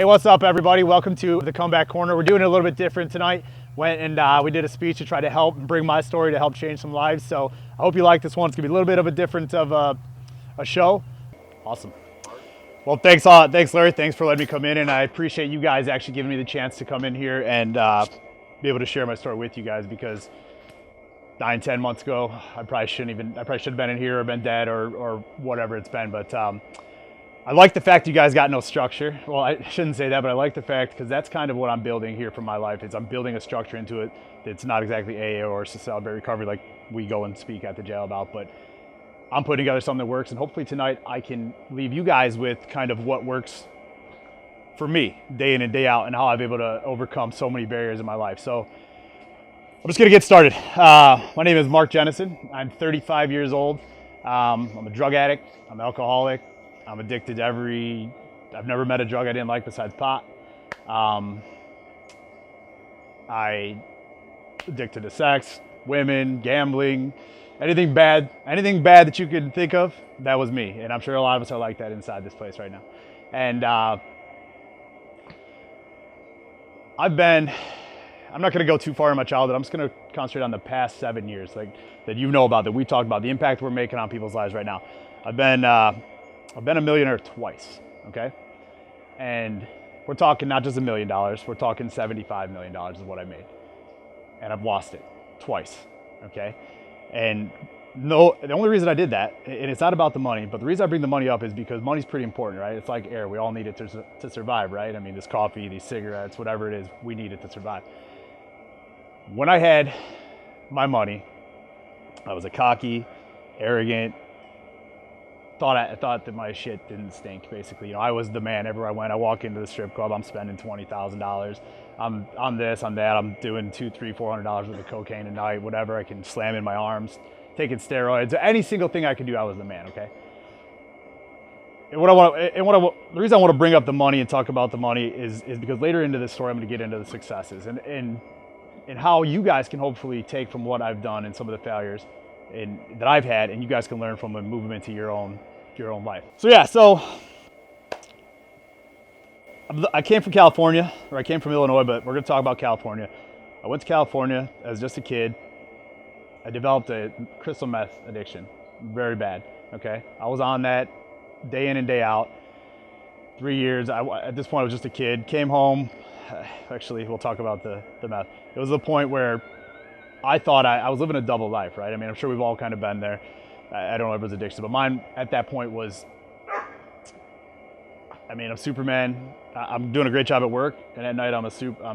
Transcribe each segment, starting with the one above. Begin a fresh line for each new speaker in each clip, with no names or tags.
Hey, what's up, everybody? Welcome to the Comeback Corner. We're doing it a little bit different tonight. Went and we did a speech to try to help and bring my story to help change some lives. So I hope you like this one. It's gonna be a little bit of a different of a show. Awesome. Well, thanks Larry. Thanks for letting me come in, and I appreciate you guys actually giving me the chance to come in here and be able to share my story with you guys, because 9-10 months ago, I probably should have been in here or been dead or whatever it's been. But I like the fact you guys got no structure. Well, I shouldn't say that, but I like the fact, because that's kind of what I'm building here for my life. Is I'm building a structure into it that's not exactly AA or celebrate recovery like we go and speak at the jail about, but I'm putting together something that works, and hopefully tonight I can leave you guys with kind of what works for me day in and day out, and how I've been able to overcome so many barriers in my life. So I'm just gonna get started. My name is Mark Jennison. I'm 35 years old. I'm a drug addict. I'm an alcoholic. I'm addicted to I've never met a drug I didn't like besides pot. I addicted to sex, women, gambling, anything bad that you could think of, that was me. And I'm sure a lot of us are like that inside this place right now. And I'm not gonna go too far in my childhood. I'm just gonna concentrate on the past 7 years, like that you know about, that we talked about, the impact we're making on people's lives right now. I've been a millionaire twice, okay? And we're talking not just $1 million, we're talking $75 million is what I made. And I've lost it twice, okay? And no, the only reason I did that, and it's not about the money, but the reason I bring the money up is because money's pretty important, right? It's like air, we all need it to survive, right? I mean, this coffee, these cigarettes, whatever it is, we need it to survive. When I had my money, I was a cocky, arrogant, I thought that my shit didn't stink, basically. You know, I was the man everywhere I went. I walk into the strip club, I'm spending $20,000. I'm this, I'm that. I'm doing $200, $300, $400 worth of cocaine a night, whatever I can slam in my arms, taking steroids, any single thing I could do, I was the man, okay? And the reason I want to bring up the money and talk about the money is because later into this story, I'm going to get into the successes and how you guys can hopefully take from what I've done and some of the failures that I've had, and you guys can learn from and move them into your own life. So I came from California, or I came from Illinois, but we're going to talk about California. I went to California as just a kid. I developed a crystal meth addiction, very bad, okay? I was on that day in and day out, 3 years. At this point, I was just a kid, came home. Actually, we'll talk about the meth. It was the point where I thought I was living a double life, right? I mean, I'm sure we've all kind of been there. I don't know if it was addiction, but mine at that point was, I mean, I'm Superman. I'm doing a great job at work, and at night I'm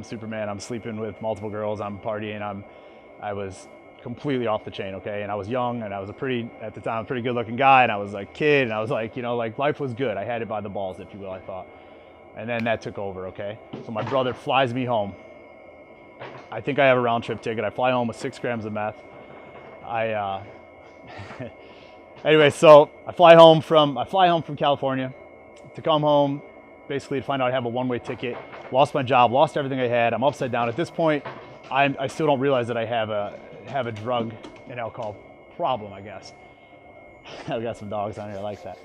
Superman. I'm sleeping with multiple girls. I'm partying. I was completely off the chain, okay? And I was young, and I was at the time, a pretty good-looking guy, and I was like a kid, and I was like, you know, like life was good. I had it by the balls, if you will, I thought. And then that took over, okay? So my brother flies me home. I think I have a round trip ticket. I fly home with 6 grams of meth. Anyway, so I fly home from California to come home, basically to find out I have a one-way ticket. Lost my job, lost everything I had. I'm upside down. At this point, I still don't realize that I have a drug and alcohol problem, I guess. I've got some dogs on here, I like that.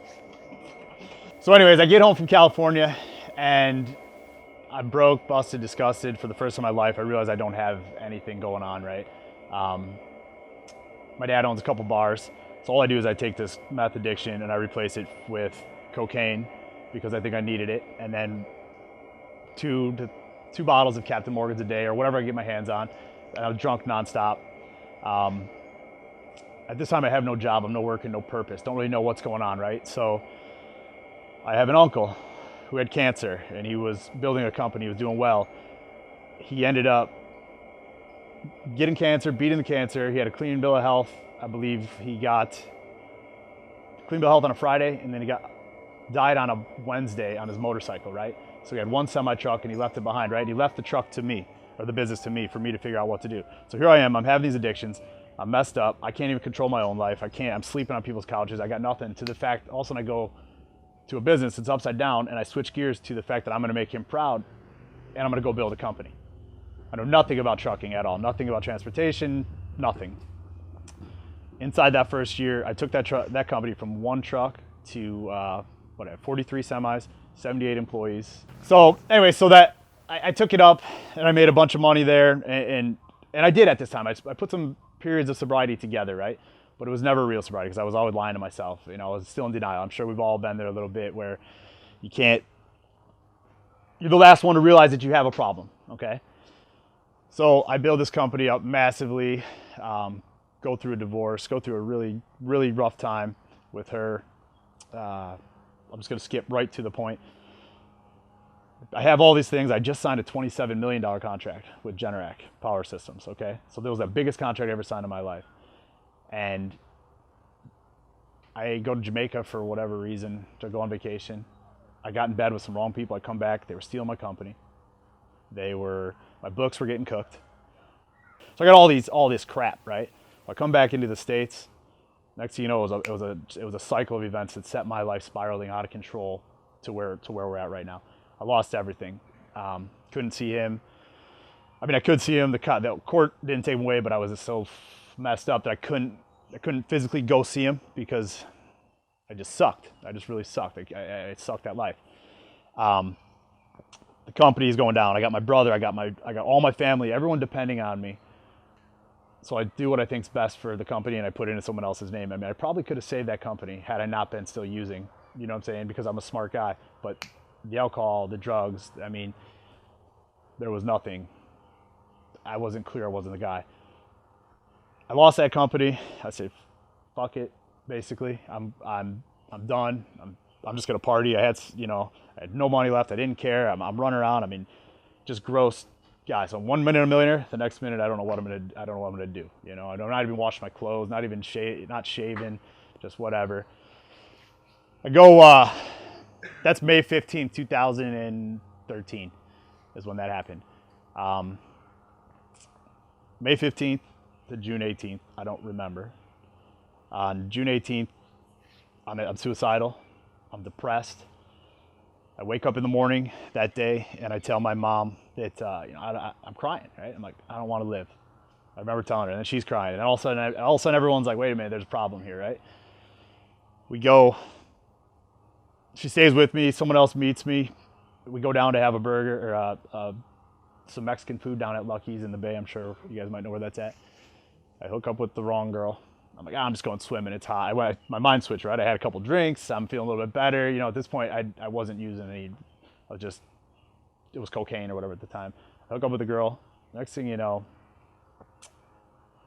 So anyways, I get home from California, and I'm broke, busted, disgusted. For the first time in my life, I realize I don't have anything going on, right? My dad owns a couple bars, so all I do is I take this meth addiction and I replace it with cocaine because I think I needed it, and then two bottles of Captain Morgan's a day or whatever I get my hands on, and I was drunk nonstop. At this time, I have no job, I'm no working, no purpose, don't really know what's going on, right? So I have an uncle who had cancer, and he was building a company, he was doing well. He ended up getting cancer, beating the cancer. He had a clean bill of health. I believe he got clean bill of health on a Friday, and then he died on a Wednesday on his motorcycle, right? So he had one semi-truck, and he left it behind, right? And he left the truck to me, or the business to me, for me to figure out what to do. So here I am, I'm having these addictions, I'm messed up, I can't even control my own life, I'm sleeping on people's couches, I got nothing, to the fact, all of a sudden I go to a business that's upside down, and I switch gears to the fact that I'm gonna make him proud, and I'm gonna go build a company. I know nothing about trucking at all, nothing about transportation, nothing. Inside that first year, I took that company from one truck to 43 semis, 78 employees. So anyway, so that I took it up and I made a bunch of money there, and I did at this time. I put some periods of sobriety together, right? But it was never real sobriety because I was always lying to myself. I was still in denial. I'm sure we've all been there a little bit where you're the last one to realize that you have a problem, okay? So I build this company up massively, go through a divorce, go through a really, really rough time with her. I'm just going to skip right to the point. I have all these things. I just signed a $27 million contract with Generac Power Systems, okay? So that was the biggest contract I ever signed in my life. And I go to Jamaica for whatever reason to go on vacation. I got in bed with some wrong people. I come back, they were stealing my company. My books were getting cooked. So I got all this crap, right? I come back into the States. Next thing you know, it was a cycle of events that set my life spiraling out of control to where we're at right now. I lost everything. Couldn't see him. I mean, I could see him. The court didn't take him away, but I was just so messed up that I couldn't physically go see him because I just sucked. I just really sucked. I sucked at life. The company is going down. I got my brother. I got all my family. Everyone depending on me. So I do what I think's best for the company, and I put it into someone else's name. I mean, I probably could have saved that company had I not been still using. You know what I'm saying? Because I'm a smart guy. But the alcohol, the drugs. I mean, there was nothing. I wasn't clear. I wasn't the guy. I lost that company. I said, "Fuck it." Basically, I'm done. I'm just gonna party. I had no money left. I didn't care. I'm running around. I mean, just gross guy. So 1 minute I'm a millionaire. The next minute I don't know what I'm gonna do. I don't not even wash my clothes. Not even not shaving. Just whatever. I go. That's May 15th, 2013 is when that happened. May 15th to June 18th. I don't remember. On June 18th, I'm suicidal. I'm depressed. I wake up in the morning that day and I tell my mom that I'm crying. Right? I'm like, I don't want to live. I remember telling her, and then she's crying, and all of a sudden everyone's like, wait a minute, there's a problem here, right? We go. She stays with me. Someone else meets me. We go down to have a burger or some Mexican food down at Lucky's in the Bay. I'm sure you guys might know where that's at. I hook up with the wrong girl. I'm like, I'm just going swimming. It's hot. My mind switched, right? I had a couple drinks. I'm feeling a little bit better. At this point, I wasn't using any. It was cocaine or whatever at the time. I hook up with the girl. Next thing you know,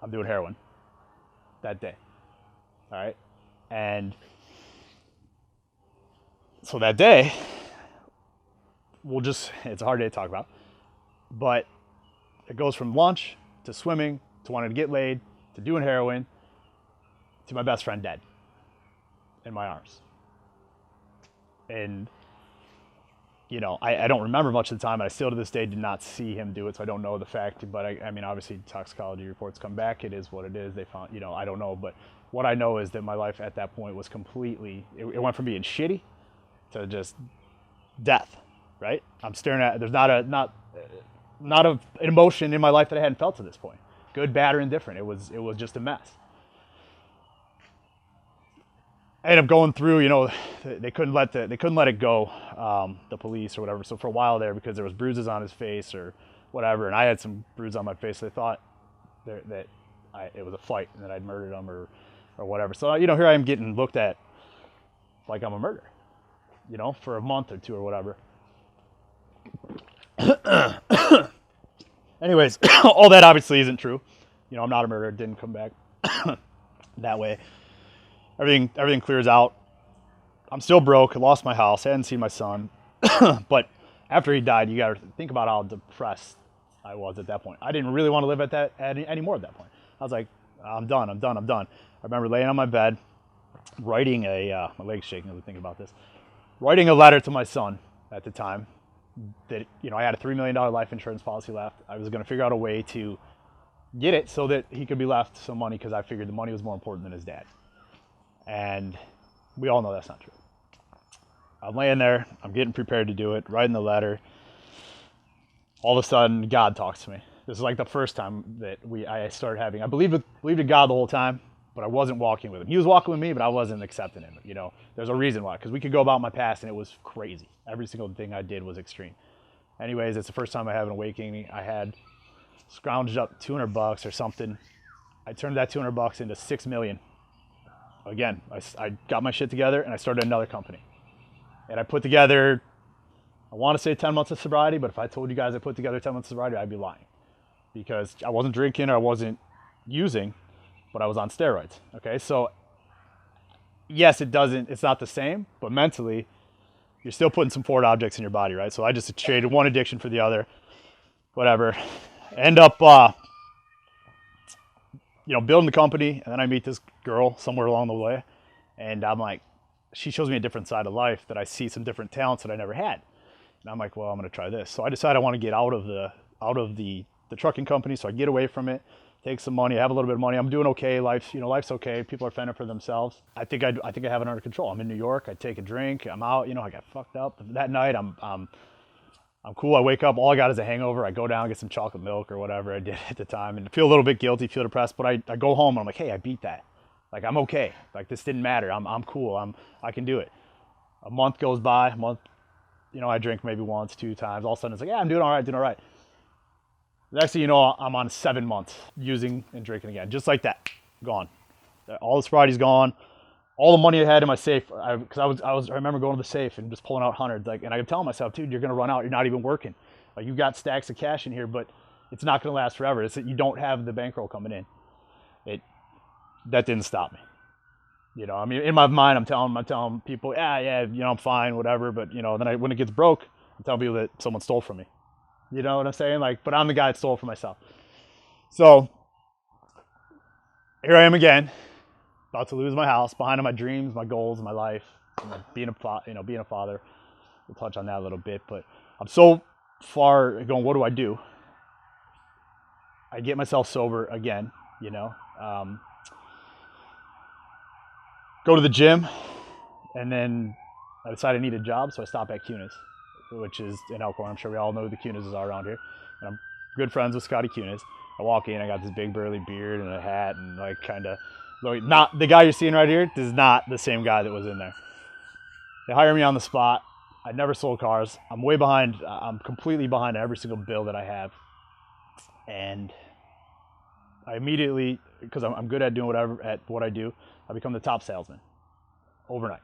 I'm doing heroin that day. All right. And so that day, it's a hard day to talk about, but it goes from lunch to swimming to wanting to get laid to doing heroin to my best friend dead in my arms. And, I don't remember much of the time. I still to this day did not see him do it, so I don't know the fact. But I mean, obviously toxicology reports come back. It is what it is. They found, I don't know. But what I know is that my life at that point was completely, it went from being shitty to just death, right? I'm staring at, there's not an emotion in my life that I hadn't felt to this point. Good, bad, or indifferent. It was just a mess. I ended up going through, they couldn't let it go, the police or whatever. So for a while there, because there was bruises on his face or whatever, and I had some bruises on my face, they thought that it was a fight and that I'd murdered him or whatever. So, here I am getting looked at like I'm a murderer, for a month or two or whatever. Anyways, all that obviously isn't true. I'm not a murderer. It didn't come back that way. Everything clears out. I'm still broke. I lost my house. I hadn't seen my son. But after he died, you got to think about how depressed I was at that point. I didn't really want to live anymore at that point. I was like, I'm done. I remember laying on my bed, writing my leg's shaking as I think about this, writing a letter to my son at the time that, I had a $3 million life insurance policy left. I was going to figure out a way to get it so that he could be left some money because I figured the money was more important than his dad. And we all know that's not true. I'm laying there. I'm getting prepared to do it, writing the letter. All of a sudden, God talks to me. This is like the first time that I started having. I believed in God the whole time. but I wasn't walking with him. He was walking with me, but I wasn't accepting him. You know, there's a reason why, because we could go about my past and it was crazy. Every single thing I did was extreme. Anyways, it's the first time I have an awakening. I had scrounged up $200 or something. I turned that $200 into $6 million. Again, I got my shit together and I started another company. And I put together, I want to say 10 months of sobriety, but if I told you guys I put together 10 months of sobriety, I'd be lying. Because I wasn't drinking or I wasn't using, but I was on steroids. Okay, so yes, it's not the same, but mentally, you're still putting some foreign objects in your body, right? So I just traded one addiction for the other, whatever. End up, building the company, and then I meet this girl somewhere along the way, and I'm like, she shows me a different side of life that I see some different talents that I never had. And I'm like, well, I'm going to try this. So I decide I want to get out of the trucking company, so I get away from it, take some money, I have a little bit of money. I'm doing okay. Life's okay. People are fending for themselves. I think I have it under control. I'm in New York. I take a drink. I'm out. I got fucked up that night. I'm cool. I wake up. All I got is a hangover. I go down, get some chocolate milk or whatever I did at the time, and feel a little bit guilty, feel depressed. But I go home and I'm like, hey, I beat that. Like, I'm okay. Like, this didn't matter. I'm cool. I can do it. A month goes by. I drink maybe once, 2 times. All of a sudden it's like, yeah, I'm doing all right. Next thing you know, I'm on 7 months using and drinking again, just like that, gone. All the sobriety's gone. All the money I had in my safe, because I remember going to the safe and just pulling out hundreds, and I kept telling myself, dude, you're gonna run out. You're not even working. Like, you got stacks of cash in here, but it's not gonna last forever. It's that you don't have the bankroll coming in. That didn't stop me. I mean, in my mind, I'm telling people, yeah, I'm fine, whatever. But then when it gets broke, I'm telling people that someone stole from me. You know what I'm saying? Like, but I'm the guy that stole from myself. So here I am again, about to lose my house, behind on my dreams, my goals, my life, being a father. We'll touch on that a little bit, but I'm so far going, what do I do? I get myself sober again, go to the gym, and then I decide I need a job, so I stop at Cunis, which is in Elkhorn. I'm sure we all know who the Cunises are around here. And I'm good friends with Scotty Cunis. I walk in, I got this big burly beard and a hat, and not the guy you're seeing right here. This is not the same guy that was in there. They hire me on the spot. I never sold cars. I'm way behind. I'm completely behind every single bill that I have. And I immediately, because I'm good at doing what I do, I become the top salesman overnight.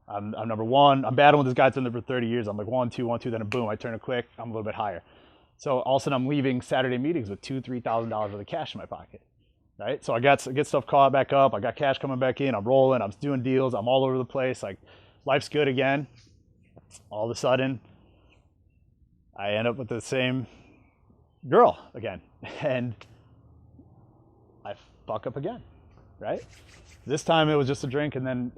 I'm number one. I'm battling with this guy that's been there for 30 years. I'm like 1, 2, 1, 2, then boom, I turn it quick. I'm a little bit higher. So all of a sudden I'm leaving Saturday meetings with $2,000, $3,000 worth of cash in my pocket, right? So I get stuff caught back up. I got cash coming back in. I'm rolling. I'm doing deals. I'm all over the place. Like, life's good again. All of a sudden, I end up with the same girl again, and I fuck up again, right? This time it was just a drink, and then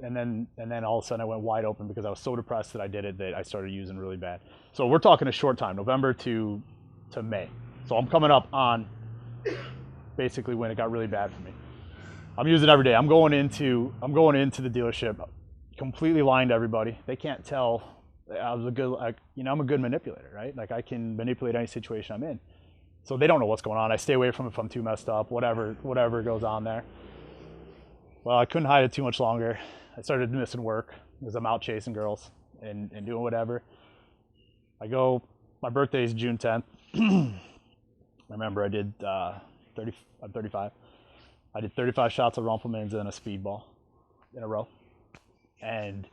all of a sudden I went wide open because I was so depressed that I did it that I started using really bad. So we're talking a short time, November to May. So I'm coming up on basically when it got really bad for me. I'm using every day. I'm going into the dealership completely lying to everybody. They can't tell. I'm a good manipulator, right? Like, I can manipulate any situation I'm in. So they don't know what's going on. I stay away from it if I'm too messed up, whatever goes on there. Well, I couldn't hide it too much longer. I started missing work because I'm out chasing girls and doing whatever. My birthday is June 10th. I remember I did I'm 35. I did 35 shots of Rumpelmans and a speedball in a row. And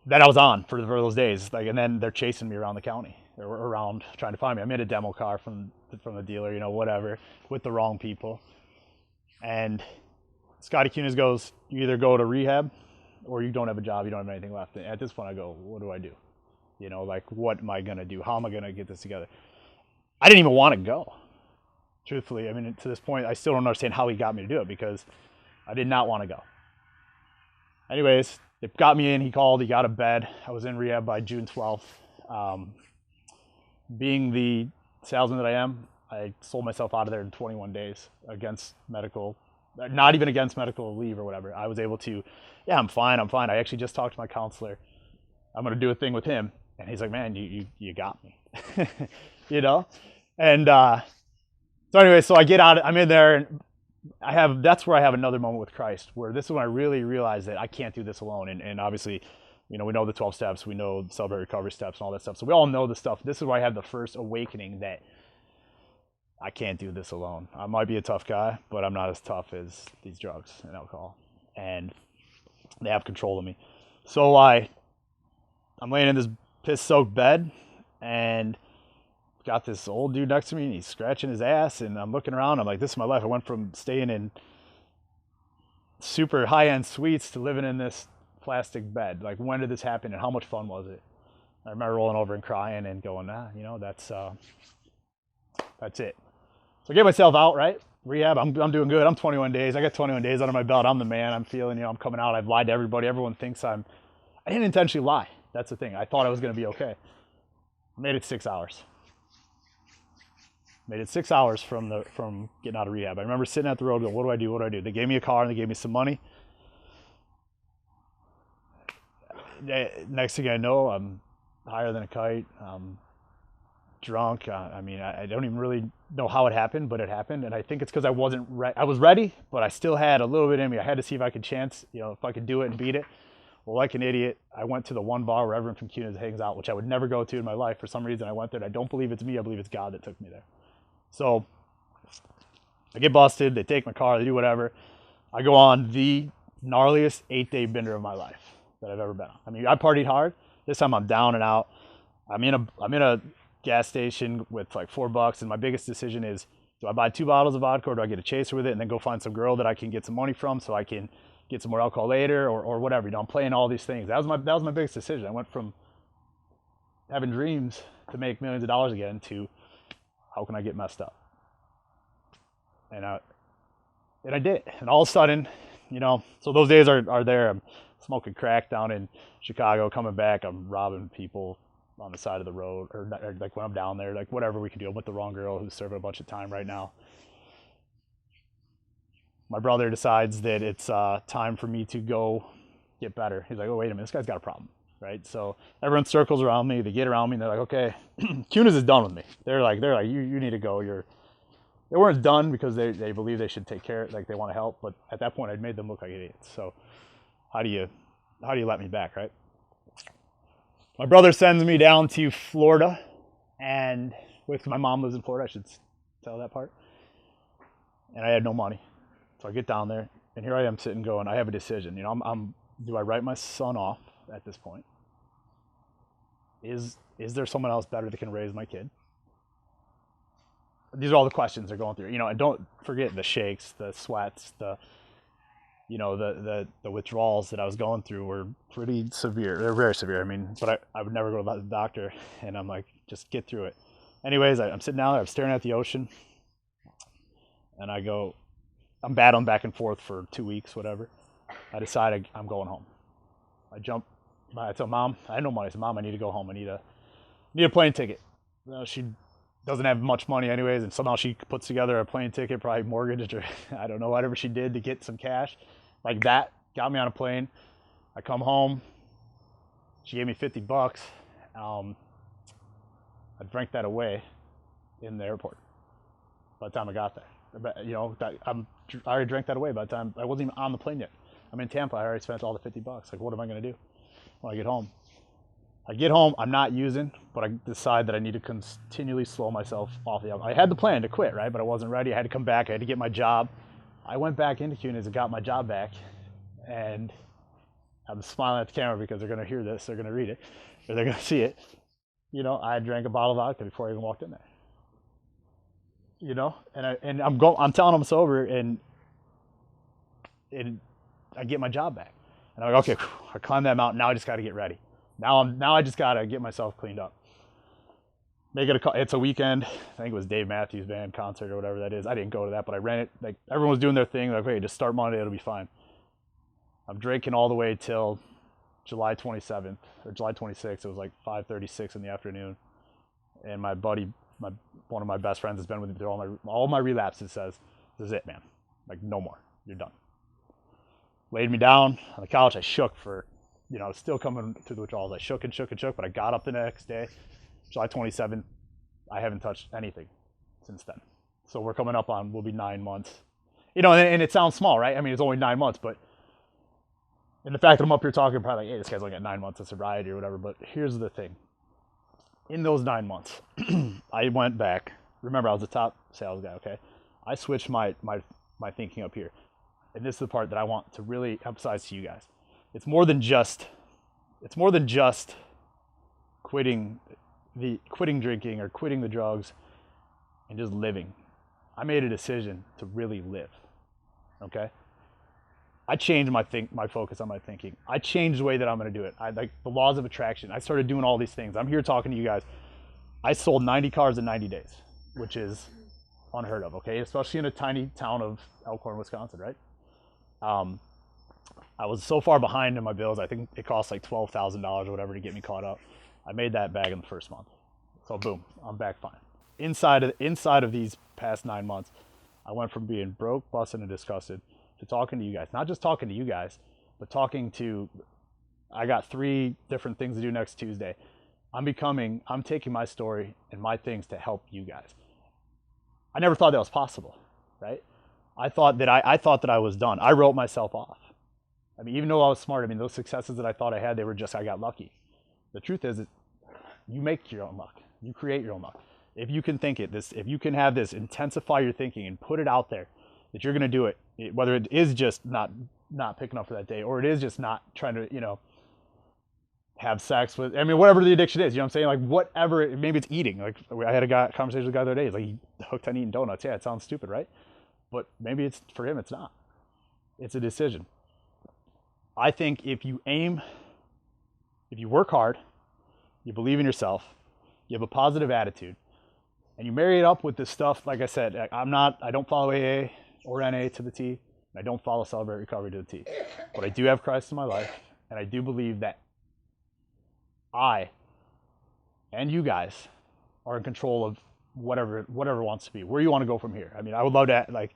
then I was on for those days. And then they're chasing me around the county. Or around trying to find me. I'm in a demo car from the dealer, whatever, with the wrong people. And Scotty Cunis goes, you either go to rehab or you don't have a job, you don't have anything left. And at this point I go, what do I do? What am I going to do? How am I going to get this together? I didn't even want to go. Truthfully, I mean, to this point, I still don't understand how he got me to do it because I did not want to go. Anyways, it got me in. He called. He got a bed. I was in rehab by June 12th. Being the salesman that I am, I sold myself out of there in 21 days against medical, not even against medical leave or whatever. I was able to, I'm fine. I actually just talked to my counselor. I'm going to do a thing with him. And he's like, man, you got me, And so anyway, so I get out, I'm in there, and that's where I have another moment with Christ, where this is when I really realized that I can't do this alone. And obviously, we know the 12 steps, we know the Celebrate Recovery steps and all that stuff. So we all know the stuff. This is where I have the first awakening that I can't do this alone. I might be a tough guy, but I'm not as tough as these drugs and alcohol. And they have control of me. So I'm laying in this piss-soaked bed, and got this old dude next to me, and he's scratching his ass, and I'm looking around. I'm like, this is my life. I went from staying in super high-end suites to living in this plastic bed. Like, when did this happen, and how much fun was it? I remember rolling over and crying and going, that's it. So I get myself out, right? Rehab, I'm doing good. I'm 21 days. I got 21 days under my belt. I'm the man. I'm feeling, I'm coming out. I've lied to everybody. Everyone thinks I didn't intentionally lie. That's the thing. I thought I was going to be okay. I made it 6 hours. Made it 6 hours from getting out of rehab. I remember sitting at the road going, what do I do? What do I do? They gave me a car and they gave me some money. Next thing I know, I'm higher than a kite. I'm drunk. I don't even really know how it happened, but it happened. And I think it's because I wasn't ready. I was ready, but I still had a little bit in me. I had to see if I could if I could do it and beat it. Well, like an idiot, I went to the one bar where everyone from CUNA hangs out, which I would never go to in my life. For some reason, I went there, and I don't believe it's me. I believe it's God that took me there. So I get busted. They take my car. They do whatever. I go on the gnarliest 8-day bender of my life that I've ever been on. I partied hard. This time I'm down and out. I'm in a gas station with like $4, and my biggest decision is, do I buy 2 bottles of vodka, or do I get a chaser with it and then go find some girl that I can get some money from so I can get some more alcohol later, or whatever. I'm playing all these things. That was my biggest decision. I went from having dreams to make millions of dollars again to how can I get messed up? And I did. And all of a sudden, so those days are there. I'm smoking crack down in Chicago, coming back, I'm robbing people on the side of the road, or like when I'm down there, like whatever we can do. I'm with the wrong girl who's serving a bunch of time right now. My brother decides that it's time for me to go get better. He's like, oh, wait a minute, this guy's got a problem, right? So everyone circles around me. They get around me, and they're like, okay, CUNA's is done with me. They're like, you need to go. They weren't done because they believe they should take care, like they want to help. But at that point, I'd made them look like idiots. So how do you let me back, right? My brother sends me down to Florida, and my mom lives in Florida. I should tell that part. And I had no money. So I get down there, and here I am sitting going, I have a decision. Do I write my son off at this point? Is there someone else better that can raise my kid? These are all the questions they're going through. And don't forget the shakes, the sweats, the withdrawals that I was going through were pretty severe. They're very severe. But I would never go to the doctor, and I'm like, just get through it. Anyways, I'm sitting down there, I'm staring at the ocean, and I'm battling back and forth for 2 weeks, whatever. I decide I'm going home. I tell Mom, I had no money. I said, Mom, I need to go home. I need a plane ticket. She doesn't have much money anyways, and somehow she puts together a plane ticket, probably mortgaged, or I don't know, whatever she did to get some cash. Like that, got me on a plane. I come home. She gave me $50. I drank that away in the airport by the time I got there. I already drank that away by the time I wasn't even on the plane yet. I'm in Tampa. I already spent all the $50. Like, what am I going to do when I get home? I'm not using, but I decide that I need to continually slow myself off the alcohol. I had the plan to quit, right? But I wasn't ready. I had to come back. I had to get my job. I went back into CUNA's and got my job back. And I'm smiling at the camera because they're going to hear this. They're going to read it. Or they're going to see it. I drank a bottle of vodka before I even walked in there. And I'm telling them sober, and I get my job back, and I'm like, okay, I climbed that mountain. Now I just got to get ready. Now I just got to get myself cleaned up. It's a weekend. I think it was Dave Matthews Band concert or whatever that is. I didn't go to that, but I ran it. Like everyone was doing their thing. Like, okay, just start Monday, it'll be fine. I'm drinking all the way till July 27th or July 26th. It was like 5:36 in the afternoon, and my buddy, one of my best friends, has been with me through all my relapses, says, this is it, man. Like, no more. You're done. Laid me down on the couch. I shook for, still coming through the withdrawals. I shook and shook and shook, but I got up the next day, July 27th. I haven't touched anything since then. So we'll be 9 months. You know, and it sounds small, right? I mean, it's only 9 months, but and the fact that I'm up here talking, probably like, hey, this guy's only got 9 months of sobriety or whatever. But here's the thing. In those 9 months, I went back. Remember, I was the top sales guy, okay? I switched my thinking up here. And this is the part that I want to really emphasize to you guys. It's more than just quitting drinking or quitting the drugs and just living. I made a decision to really live. Okay? I changed my focus on my thinking. I changed the way that I'm going to do it. I like the laws of attraction. I started doing all these things. I'm here talking to you guys. I sold 90 cars in 90 days, which is unheard of, okay? Especially in a tiny town of Elkhorn, Wisconsin, right? I was so far behind in my bills. I think it cost like $12,000 or whatever to get me caught up. I made that back in the first month. So boom, I'm back fine. Inside of these past 9 months, I went from being broke, busted, and disgusted to talking to you guys. Not just talking to you guys, but I got 3 different things to do next Tuesday. I'm taking my story and my things to help you guys. I never thought that was possible, right? I thought that I was done. I wrote myself off. I mean, even though I was smart, I mean, those successes that I thought I had, I got lucky. The truth is that you make your own luck. You create your own luck. If you can think it, if you can have this, intensify your thinking and put it out there that you're going to do it, whether it is just not picking up for that day, or it is just not trying to, have sex with, I mean, whatever the addiction is, you know what I'm saying? Like whatever, maybe it's eating. Like I had a conversation with a guy the other day. He's like, he hooked on eating donuts. Yeah, it sounds stupid, right? But maybe for him, it's not. It's a decision. I think if you work hard, you believe in yourself, you have a positive attitude, and you marry it up with this stuff, like I said, I don't follow AA or NA to the T, and I don't follow Celebrate Recovery to the T. But I do have Christ in my life, and I do believe that I and you guys are in control of whatever wants to be, where you want to go from here. I mean, I would love to, like,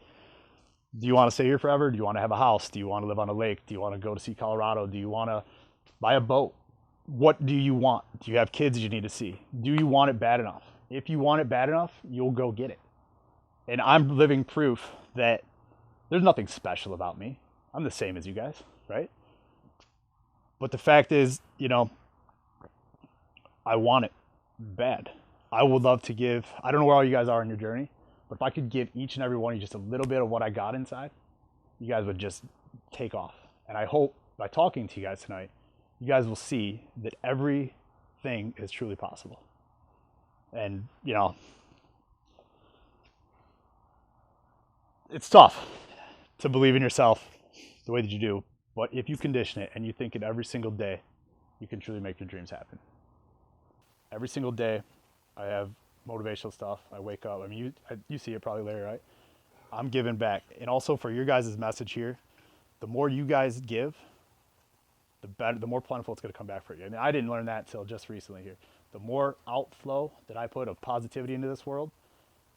do you want to stay here forever? Do you want to have a house? Do you want to live on a lake? Do you want to go to see Colorado? Do you want to buy a boat? What do you want? Do you have kids you need to see? Do you want it bad enough? If you want it bad enough, you'll go get it. And I'm living proof that there's nothing special about me. I'm the same as you guys, right? But the fact is, I want it bad. I would love to give, I don't know where all you guys are in your journey, but if I could give each and every one of you just a little bit of what I got inside, you guys would just take off. And I hope by talking to you guys tonight, you guys will see that everything is truly possible. And, it's tough to believe in yourself the way that you do, but if you condition it and you think it every single day, you can truly make your dreams happen. Every single day, I have motivational stuff. I wake up. I mean, you see it probably later, right? I'm giving back. And also for your guys' message here, the more you guys give, the better, the more plentiful it's going to come back for you. I mean, I didn't learn that until just recently here. The more outflow that I put of positivity into this world,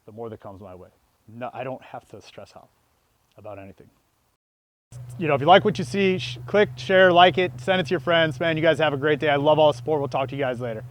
the more that comes my way. No, I don't have to stress out about anything. If you like what you see, click, share, like it, send it to your friends. Man, you guys have a great day. I love all the support. We'll talk to you guys later.